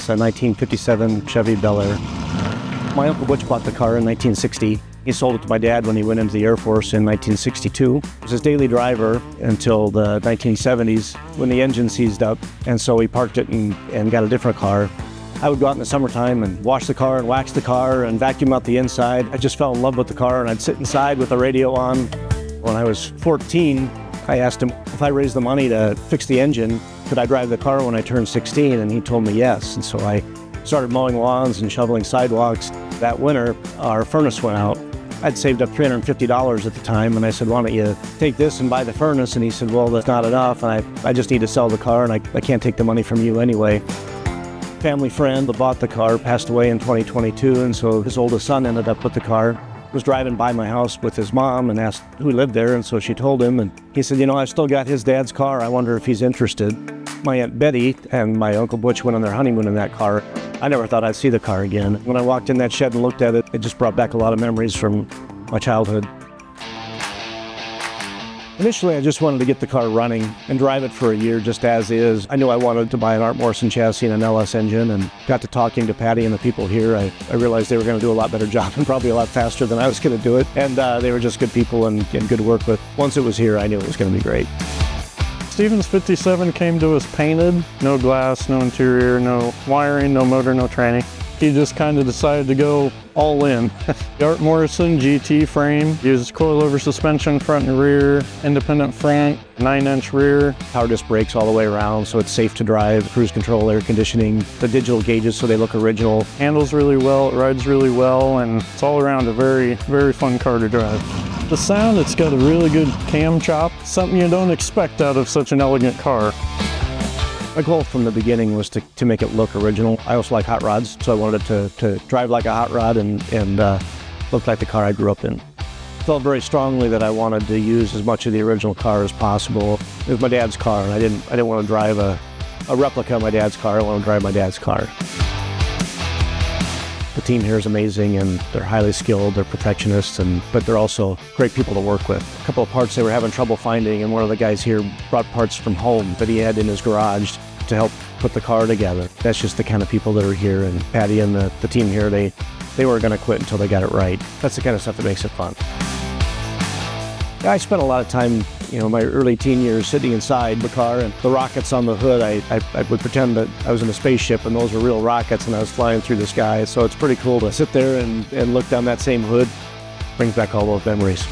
It's a 1957 Chevy Bel Air. My Uncle Butch bought the car in 1960. He sold it to my dad when he went into the Air Force in 1962. It was his daily driver until the 1970s when the engine seized up, and so he parked it and got a different car. I would go out in the summertime and wash the car and wax the car and vacuum out the inside. I just fell in love with the car, and I'd sit inside with the radio on. When I was 14, I asked him if I raised the money to fix the engine, could I drive the car when I turned 16? And he told me yes. And so I started mowing lawns and shoveling sidewalks. That winter, our furnace went out. I'd saved up $350 at the time, and I said, why don't you take this and buy the furnace? And he said, well, that's not enough, and I just need to sell the car, and I can't take the money from you anyway. Family friend that bought the car passed away in 2022, and so his oldest son ended up with the car. Was driving by my house with his mom and asked who lived there, and so she told him, and he said, I've still got his dad's car. I wonder if he's interested. My Aunt Betty and my Uncle Butch went on their honeymoon in that car. I never thought I'd see the car again. When I walked in that shed and looked at it, it just brought back a lot of memories from my childhood. Initially, I just wanted to get the car running and drive it for a year just as is. I knew I wanted to buy an Art Morrison chassis and an LS engine, and got to talking to Patty and the people here. I realized they were going to do a lot better job and probably a lot faster than I was going to do it. And they were just good people and good to work with. Once it was here, I knew it was going to be great. Stevens 57 came to us painted, no glass, no interior, no wiring, no motor, no tranny. He just kind of decided to go all in. The Art Morrison GT frame, uses coilover suspension front and rear, independent front, 9-inch rear. Power disc brakes all the way around so it's safe to drive, cruise control, air conditioning, the digital gauges so they look original. Handles really well, it rides really well, and it's all around a very, very fun car to drive. The sound, it's got a really good cam chop, something you don't expect out of such an elegant car. My goal from the beginning was to make it look original. I also like hot rods, so I wanted it to drive like a hot rod and look like the car I grew up in. Felt very strongly that I wanted to use as much of the original car as possible. It was my dad's car, and I didn't want to drive a replica of my dad's car. I wanted to drive my dad's car. The team here is amazing, and they're highly skilled, they're perfectionists, but they're also great people to work with. A couple of parts they were having trouble finding, and one of the guys here brought parts from home that he had in his garage to help put the car together. That's just the kind of people that are here, and Patty and the team here, they weren't going to quit until they got it right. That's the kind of stuff that makes it fun. I spent a lot of time, my early teen years sitting inside the car, and the rockets on the hood, I would pretend that I was in a spaceship and those were real rockets and I was flying through the sky. So it's pretty cool to sit there and look down that same hood. Brings back all those memories.